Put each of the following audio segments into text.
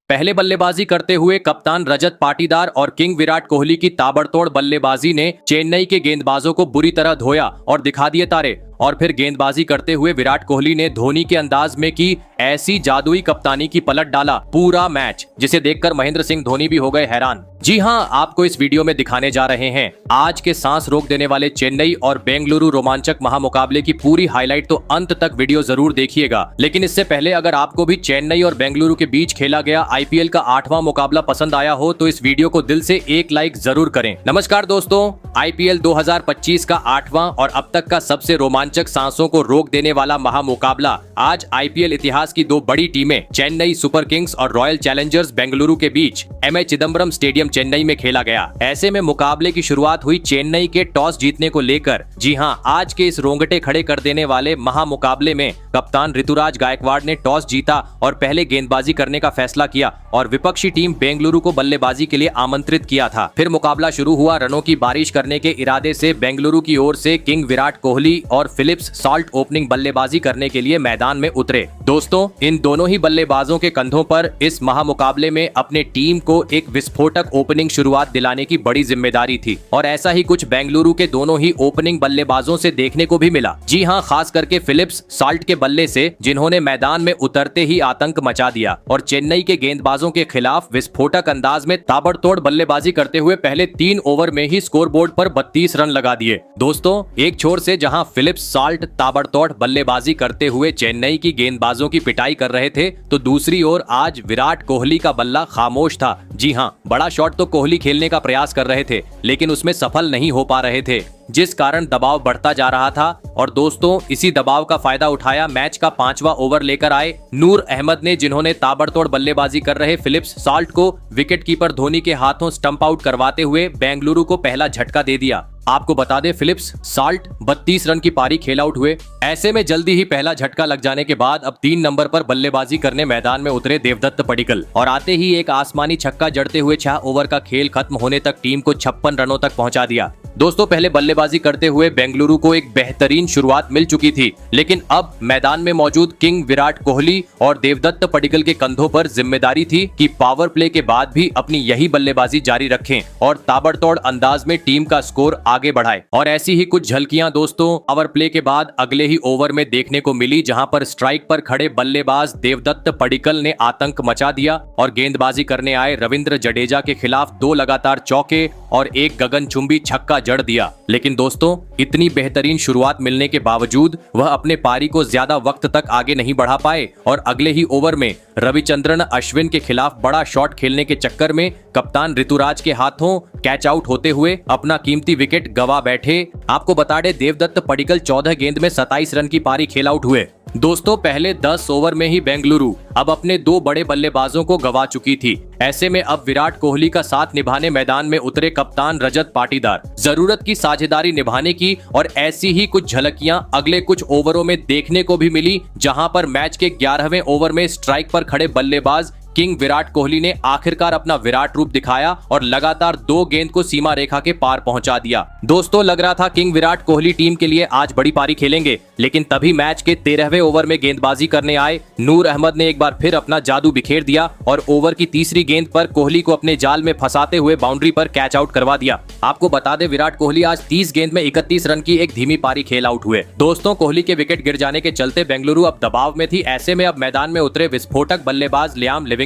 पहले बल्लेबाजी करते हुए कप्तान रजत पाटीदार और किंग विराट कोहली की ताबड़तोड़ बल्लेबाजी ने चेन्नई के गेंदबाजों को बुरी तरह धोया और दिखा दिए तारे। और फिर गेंदबाजी करते हुए विराट कोहली ने धोनी के अंदाज में की ऐसी जादुई कप्तानी की पलट डाला पूरा मैच, जिसे देखकर महेंद्र सिंह धोनी भी हो गए हैरान। जी हाँ, आपको इस वीडियो में दिखाने जा रहे हैं आज के सांस रोक देने वाले चेन्नई और बेंगलुरु रोमांचक महामुकाबले की पूरी हाईलाइट, तो अंत तक वीडियो जरूर देखिएगा। लेकिन इससे पहले अगर आपको भी चेन्नई और बेंगलुरु के बीच खेला गया आईपीएल का 8वां मुकाबला पसंद आया हो तो इस वीडियो को दिल से एक लाइक जरूर करें। नमस्कार दोस्तों, आईपीएल 2025 का 8वां और अब तक का सबसे रोमांचक सांसों को रोक देने वाला महामुकाबला आज आईपीएल इतिहास की दो बड़ी टीमें चेन्नई सुपर किंग्स और रॉयल चैलेंजर्स बेंगलुरु के बीच एमए चिदम्बरम स्टेडियम चेन्नई में खेला गया। ऐसे में मुकाबले की शुरुआत हुई चेन्नई के टॉस जीतने को लेकर। जी हां, आज के इस रोंगटे खड़े कर देने वाले महामुकाबले में कप्तान ऋतुराज गायकवाड़ ने टॉस जीता और पहले गेंदबाजी करने का फैसला किया और विपक्षी टीम बेंगलुरु को बल्लेबाजी के लिए आमंत्रित किया था। फिर मुकाबला शुरू हुआ। रनों की बारिश करने के इरादे से बेंगलुरु की ओर से किंग विराट कोहली और फिलिप्स सॉल्ट ओपनिंग बल्लेबाजी करने के लिए मैदान में उतरे। दोस्तों, इन दोनों ही बल्लेबाजों के कंधों पर इस महामुकाबले में अपने टीम को एक विस्फोटक ओपनिंग शुरुआत दिलाने की बड़ी जिम्मेदारी थी और ऐसा ही कुछ बेंगलुरु के दोनों ही ओपनिंग बल्लेबाजों से देखने को भी मिला। जी हां, खास करके फिलिप्स सॉल्ट के बल्ले से, जिन्होंने मैदान में उतरते ही आतंक मचा दिया और चेन्नई के गेंदबाजों के खिलाफ विस्फोटक अंदाज में ताबड़तोड़ बल्लेबाजी करते हुए पहले 3 ओवर में ही स्कोरबोर्ड पर 32 रन लगा दिए। दोस्तों, एक छोर से जहां फिलिप्स सॉल्ट ताबड़तोड़ बल्लेबाजी करते हुए चेन्नई की गेंदबाजों की पिटाई कर रहे थे, तो दूसरी ओर आज विराट कोहली का बल्ला खामोश था। जी हां, बड़ा शॉट तो कोहली खेलने का प्रयास कर रहे थे लेकिन उसमें सफल नहीं हो पा रहे थे, जिस कारण दबाव बढ़ता जा रहा था। और दोस्तों, इसी दबाव का फायदा उठाया मैच का 5वां ओवर लेकर आए नूर अहमद ने, जिन्होंने ताबड़तोड़ बल्लेबाजी कर रहे फिलिप्स सॉल्ट को विकेटकीपर धोनी के हाथों स्टंप आउट करवाते हुए बेंगलुरु को पहला झटका दे दिया। आपको बता दें, फिलिप्स सॉल्ट 32 रन की पारी खेल आउट हुए। ऐसे में जल्दी ही पहला झटका लग जाने के बाद अब 3 नंबर पर बल्लेबाजी करने मैदान में उतरे देवदत्त पडिक्कल और आते ही एक आसमानी छक्का जड़ते हुए 6 ओवर का खेल खत्म होने तक टीम को 56 रनों तक पहुंचा दिया। दोस्तों, पहले बल्लेबाजी करते हुए बेंगलुरु को एक बेहतरीन शुरुआत मिल चुकी थी, लेकिन अब मैदान में मौजूद किंग विराट कोहली और देवदत्त पडिक्कल के कंधों पर जिम्मेदारी थी कि पावर प्ले के बाद भी अपनी यही बल्लेबाजी जारी रखें और ताबड़तोड़ अंदाज में टीम का स्कोर आगे बढ़ाए। और ऐसी ही कुछ झलकियां दोस्तों पावर प्ले के बाद अगले ही ओवर में देखने को मिली, जहां पर स्ट्राइक पर खड़े बल्लेबाज देवदत्त पडिक्कल ने आतंक मचा दिया और गेंदबाजी करने आए रविंद्र जडेजा के खिलाफ 2 लगातार चौके और एक गगनचुंबी छक्का जड़ दिया। लेकिन दोस्तों, इतनी बेहतरीन शुरुआत मिलने के बावजूद वह अपने पारी को ज्यादा वक्त तक आगे नहीं बढ़ा पाए और अगले ही ओवर में रविचंद्रन अश्विन के खिलाफ बड़ा शॉट खेलने के चक्कर में कप्तान ऋतुराज के हाथों कैच आउट होते हुए अपना कीमती विकेट गवा बैठे। आपको बता दें, देवदत्त पडिक्कल 14 गेंद में 27 रन की पारी खेल आउट हुए। दोस्तों, पहले 10 ओवर में ही बेंगलुरु अब अपने 2 बड़े बल्लेबाजों को गवा चुकी थी। ऐसे में अब विराट कोहली का साथ निभाने मैदान में उतरे कप्तान रजत पाटीदार। जरूरत की साझेदारी निभाने की और ऐसी ही कुछ झलकियां अगले कुछ ओवरों में देखने को भी मिली, जहां पर मैच के 11वें ओवर में स्ट्राइक पर खड़े बल्लेबाज किंग विराट कोहली ने आखिरकार अपना विराट रूप दिखाया और लगातार 2 गेंद को सीमा रेखा के पार पहुंचा दिया। दोस्तों, लग रहा था किंग विराट कोहली टीम के लिए आज बड़ी पारी खेलेंगे, लेकिन तभी मैच के 13वें ओवर में गेंदबाजी करने आए नूर अहमद ने एक बार फिर अपना जादू बिखेर दिया और ओवर की तीसरी गेंद पर कोहली को अपने जाल में फंसाते हुए बाउंड्री पर कैच आउट करवा दिया। आपको बता दें, विराट कोहली आज 30 गेंद में 31 रन की एक धीमी पारी खेल आउट हुए। दोस्तों, कोहली के विकेट गिर जाने के चलते बेंगलुरु अब दबाव में थी। ऐसे में अब मैदान में उतरे विस्फोटक बल्लेबाज लियाम लिविंगस्टोन।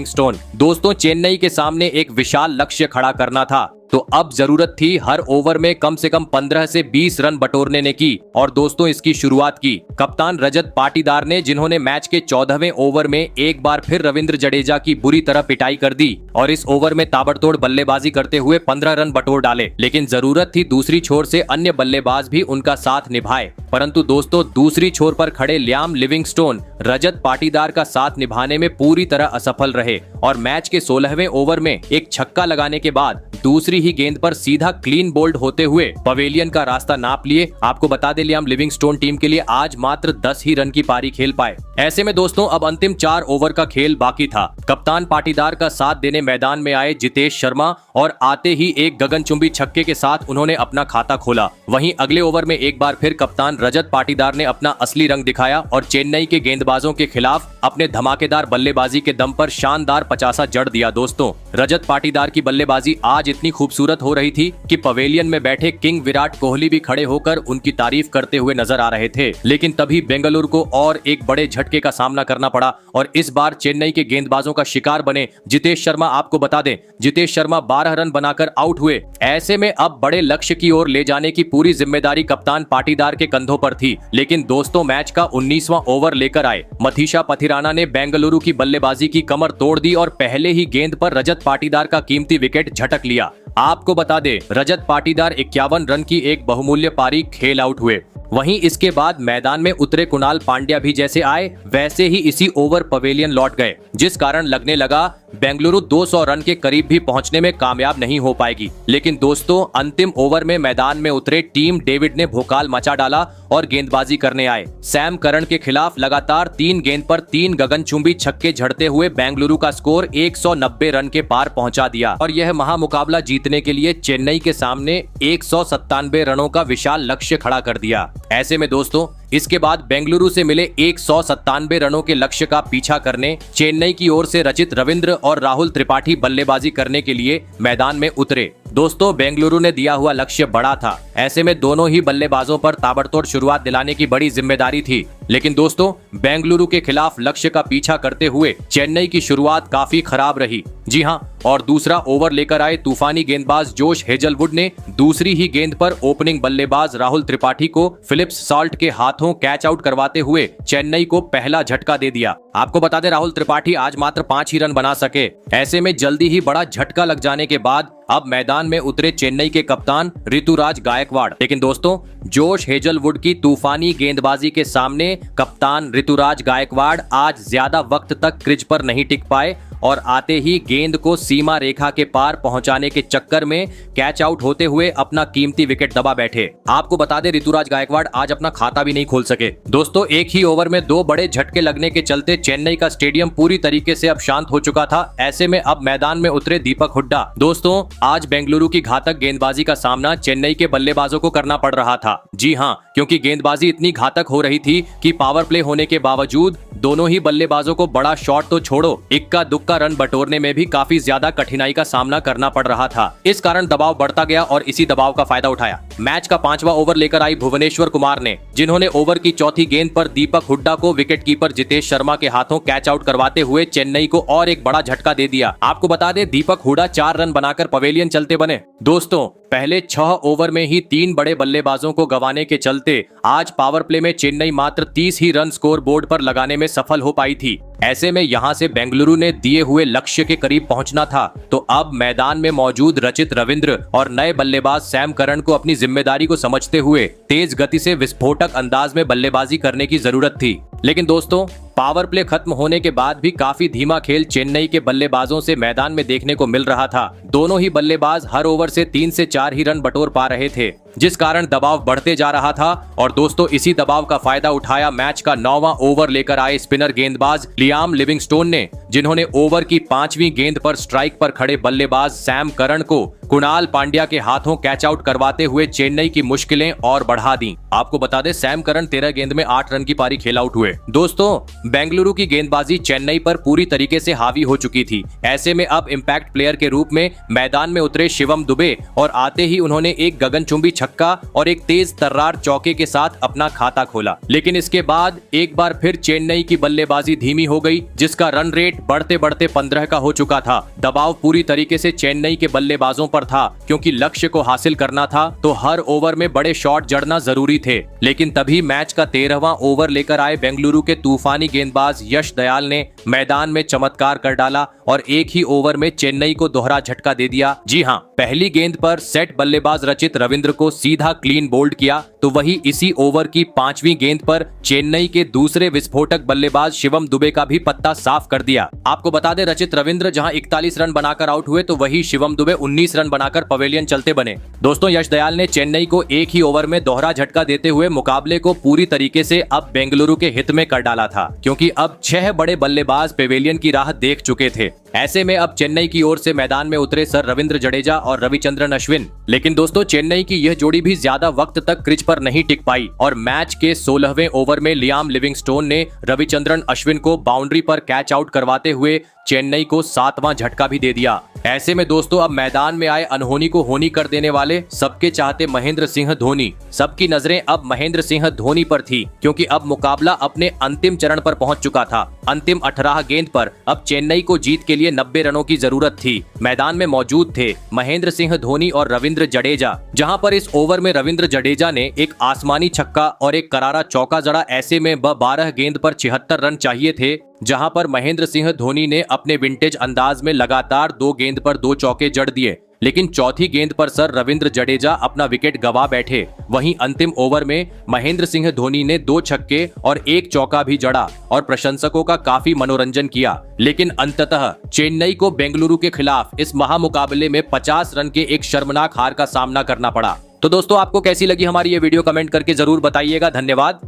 दोस्तों, चेन्नई के सामने एक विशाल लक्ष्य खड़ा करना था, तो अब जरूरत थी हर ओवर में कम से कम 15 से 20 रन बटोरने की। और दोस्तों, इसकी शुरुआत की कप्तान रजत पाटीदार ने, जिन्होंने मैच के 14वें ओवर में एक बार फिर रविंद्र जडेजा की बुरी तरह पिटाई कर दी और इस ओवर में ताबड़तोड़ बल्लेबाजी करते हुए 15 रन बटोर डाले। लेकिन जरूरत थी दूसरी छोर से अन्य बल्लेबाज भी उनका साथ निभाए, परंतु दोस्तों, दूसरी छोर पर खड़े लियाम लिविंगस्टोन रजत पाटीदार का साथ निभाने में पूरी तरह असफल रहे और मैच के 16वें ओवर में एक छक्का लगाने के बाद दूसरी ही गेंद पर सीधा क्लीन बोल्ड होते हुए पवेलियन का रास्ता नाप लिए। आपको बता दें लियाम लिविंगस्टोन टीम के लिए आज मात्र 10 ही रन की पारी खेल पाए। ऐसे में दोस्तों अब अंतिम 4 ओवर का खेल बाकी था। कप्तान पाटीदार का साथ देने मैदान में आए जितेश शर्मा और आते ही एक गगनचुंबी छक्के के साथ उन्होंने अपना खाता खोला। वहीं अगले ओवर में एक बार फिर कप्तान रजत पाटीदार ने अपना असली रंग दिखाया और चेन्नई के गेंदबाजों के खिलाफ अपने धमाकेदार बल्लेबाजी के दम पर शानदार 50 जड़ दिया। दोस्तों रजत पाटीदार की बल्लेबाजी आज इतनी खूबसूरत हो रही थी कि पवेलियन में बैठे किंग विराट कोहली भी खड़े होकर उनकी तारीफ करते हुए नजर आ रहे थे। लेकिन तभी बेंगलुरु को और एक बड़े झटके का सामना करना पड़ा और इस बार चेन्नई के गेंदबाजों का शिकार बने जितेश शर्मा। आपको बता दें जितेश शर्मा 12 रन बनाकर आउट हुए। ऐसे में अब बड़े लक्ष्य की ओर ले जाने की पूरी जिम्मेदारी कप्तान पाटीदार के कंधों पर थी। लेकिन दोस्तों मैच का 19वां ओवर लेकर आए मथीशा पथिराना ने बेंगलुरु की बल्लेबाजी की कमर तोड़ दी और पहले ही गेंद पर रजत पाटीदार का कीमती विकेट झटक लिया। आपको बता दें रजत पाटीदार 51 रन की एक बहुमूल्य पारी खेल आउट हुए। वहीं इसके बाद मैदान में उतरे कुणाल पांड्या भी जैसे आए वैसे ही इसी ओवर पवेलियन लौट गए, जिस कारण लगने लगा बेंगलुरु 200 रन के करीब भी पहुंचने में कामयाब नहीं हो पाएगी। लेकिन दोस्तों अंतिम ओवर में मैदान में उतरे टीम डेविड ने भोकाल मचा डाला और गेंदबाजी करने आए। सैम करन के खिलाफ लगातार 3 गेंद पर 3 गगनचुंबी छक्के झड़ते हुए बेंगलुरु का स्कोर 190 रन के पार पहुंचा दिया और यह महामुकाबला जीतने के लिए चेन्नई के सामने 197 रनों का विशाल लक्ष्य खड़ा कर दिया। ऐसे में दोस्तों इसके बाद बेंगलुरु से मिले 197 रनों के लक्ष्य का पीछा करने चेन्नई की ओर से रचित रविंद्र और राहुल त्रिपाठी बल्लेबाजी करने के लिए मैदान में उतरे। दोस्तों बेंगलुरु ने दिया हुआ लक्ष्य बड़ा था। ऐसे में दोनों ही बल्लेबाजों पर ताबड़तोड़ शुरुआत दिलाने की बड़ी जिम्मेदारी थी। लेकिन दोस्तों बेंगलुरु के खिलाफ लक्ष्य का पीछा करते हुए चेन्नई की शुरुआत काफी खराब रही। जी हां, और दूसरा ओवर लेकर आए तूफानी गेंदबाज जोश हेजलवुड ने दूसरी ही गेंद पर ओपनिंग बल्लेबाज राहुल त्रिपाठी को फिलिप्स सॉल्ट के हाथों कैच आउट करवाते हुए चेन्नई को पहला झटका दे दिया। आपको बता दें राहुल त्रिपाठी आज मात्र 5 ही रन बना सके। ऐसे में जल्दी ही बड़ा झटका लग जाने के बाद अब मैदान में उतरे चेन्नई के कप्तान ऋतुराज गायकवाड़। लेकिन दोस्तों जोश हेजलवुड की तूफानी गेंदबाजी के सामने कप्तान ऋतुराज गायकवाड़ आज ज्यादा वक्त तक क्रीज पर नहीं टिक पाए और आते ही गेंद को सीमा रेखा के पार पहुंचाने के चक्कर में कैच आउट होते हुए अपना कीमती विकेट दबा बैठे। आपको बता दें ऋतुराज गायकवाड़ आज अपना खाता भी नहीं खोल सके। दोस्तों एक ही ओवर में 2 बड़े झटके लगने के चलते चेन्नई का स्टेडियम पूरी तरीके से अब शांत हो चुका था। ऐसे में अब मैदान में उतरे दीपक हुड्डा। दोस्तों आज बेंगलुरु की घातक गेंदबाजी का सामना चेन्नई के बल्लेबाजों को करना पड़ रहा था। जी हां, क्योंकि गेंदबाजी इतनी घातक हो रही थी कि पावर प्ले होने के बावजूद दोनों ही बल्लेबाजों को बड़ा शॉट तो छोड़ो इक्का दुक्का रन बटोरने में भी काफी ज्यादा कठिनाई का सामना करना पड़ रहा था। इस कारण दबाव बढ़ता गया और इसी दबाव का फायदा उठाया मैच का 5वां ओवर लेकर आई भुवनेश्वर कुमार ने, जिन्होंने ओवर की चौथी गेंद पर दीपक हुड्डा को विकेट कीपर जितेश शर्मा के हाथों कैच आउट करवाते हुए चेन्नई को और एक बड़ा झटका दे दिया। आपको बता दें दीपक हुड्डा 4 रन बनाकर पवेलियन चलते बने। दोस्तों पहले 6 ओवर में ही 3 बड़े बल्लेबाजों को गंवाने के चलते आज पावर प्ले में चेन्नई मात्र 30 ही रन स्कोर बोर्ड पर लगाने में सफल हो पाई थी। ऐसे में यहां से बेंगलुरु ने दिए हुए लक्ष्य के करीब पहुंचना था, तो अब मैदान में मौजूद रचित रविंद्र और नए बल्लेबाज सैम करन को अपनी जिम्मेदारी को समझते हुए तेज गति से विस्फोटक अंदाज में बल्लेबाजी करने की जरूरत थी। लेकिन दोस्तों पावर प्ले खत्म होने के बाद भी काफी धीमा खेल चेन्नई के बल्लेबाजों से मैदान में देखने को मिल रहा था। दोनों ही बल्लेबाज हर ओवर से 3 से 4 ही रन बटोर पा रहे थे, जिस कारण दबाव बढ़ते जा रहा था। और दोस्तों इसी दबाव का फायदा उठाया मैच का 9वां ओवर लेकर आए स्पिनर गेंदबाज लियाम लिविंगस्टोन ने, जिन्होंने ओवर की 5वीं गेंद पर स्ट्राइक पर खड़े बल्लेबाज सैम करन को कुणाल पांड्या के हाथों कैच आउट करवाते हुए चेन्नई की मुश्किलें और बढ़ा दी। आपको बता दें सैम करन 13 गेंद में 8 रन की पारी खेल आउट हुए। दोस्तों बेंगलुरु की गेंदबाजी चेन्नई पर पूरी तरीके से हावी हो चुकी थी। ऐसे में अब इम्पैक्ट प्लेयर के रूप में मैदान में उतरे शिवम दुबे और आते ही उन्होंने एक गगनचुंबी छक्का और एक तेज तर्रार चौके के साथ अपना खाता खोला। लेकिन इसके बाद एक बार फिर चेन्नई की बल्लेबाजी धीमी हो गई, जिसका रन रेट बढ़ते बढ़ते 15 का हो चुका था। दबाव पूरी तरीके से चेन्नई के बल्लेबाजों पर था, क्योंकि लक्ष्य को हासिल करना था तो हर ओवर में बड़े शॉट जड़ना जरूरी थे। लेकिन तभी मैच का 13वां ओवर लेकर आए बेंगलुरु के तूफानी गेंदबाज यश दयाल ने मैदान में चमत्कार कर डाला और एक ही ओवर में चेन्नई को दोहरा झटका दे दिया। जी हां, पहली गेंद पर सेट बल्लेबाज रचित रविंद्र को को सीधा क्लीन बोल्ड किया तो वही इसी ओवर की 5वीं गेंद पर चेन्नई के दूसरे विस्फोटक बल्लेबाज शिवम दुबे का भी पत्ता साफ कर दिया। आपको बता दें रचित रविंद्र जहां 41 रन बनाकर आउट हुए तो वही शिवम दुबे 19 रन बनाकर पवेलियन चलते बने। दोस्तों यश दयाल ने चेन्नई को एक ही ओवर में दोहरा झटका देते हुए मुकाबले को पूरी तरीके से अब बेंगलुरु के हित में कर डाला था, क्योंकि अब 6 बड़े बल्लेबाज पवेलियन की राह देख चुके थे। ऐसे में अब चेन्नई की ओर से मैदान में उतरे सर रविंद्र जडेजा और रविचंद्रन अश्विन। लेकिन दोस्तों चेन्नई की यह जोड़ी भी ज्यादा वक्त तक क्रीज पर नहीं टिक पाई और मैच के 16वें ओवर में लियाम लिविंगस्टोन ने रविचंद्रन अश्विन को बाउंड्री पर कैच आउट करवाते हुए चेन्नई को 7वां झटका भी दे दिया। ऐसे में दोस्तों अब मैदान में आए अनहोनी को होनी कर देने वाले सबके चाहते महेंद्र सिंह धोनी, सबकी नजरें अब महेंद्र सिंह धोनी पर थी, क्योंकि अब मुकाबला अपने अंतिम चरण पर पहुंच चुका था। अंतिम 18 गेंद पर अब चेन्नई को जीत के लिए 90 रनों की जरूरत थी। मैदान में मौजूद थे महेंद्र सिंह धोनी और रविंद्र जडेजा, जहां पर इस ओवर में रविंद्र जडेजा ने एक आसमानी छक्का और एक करारा चौका जड़ा। ऐसे में 12 गेंद पर 76 रन चाहिए थे, जहां पर महेंद्र सिंह धोनी ने अपने विंटेज अंदाज में लगातार 2 गेंद पर 2 चौके जड़ दिए। लेकिन चौथी गेंद पर सर रविंद्र जडेजा अपना विकेट गवा बैठे। वहीं अंतिम ओवर में महेंद्र सिंह धोनी ने 2 छक्के और 1 चौका भी जड़ा और प्रशंसकों का काफी मनोरंजन किया। लेकिन अंततः चेन्नई को बेंगलुरु के खिलाफ इस महामुकाबले में 50 रन के एक शर्मनाक हार का सामना करना पड़ा। तो दोस्तों आपको कैसी लगी हमारी ये वीडियो कमेंट करके जरूर बताइएगा। धन्यवाद।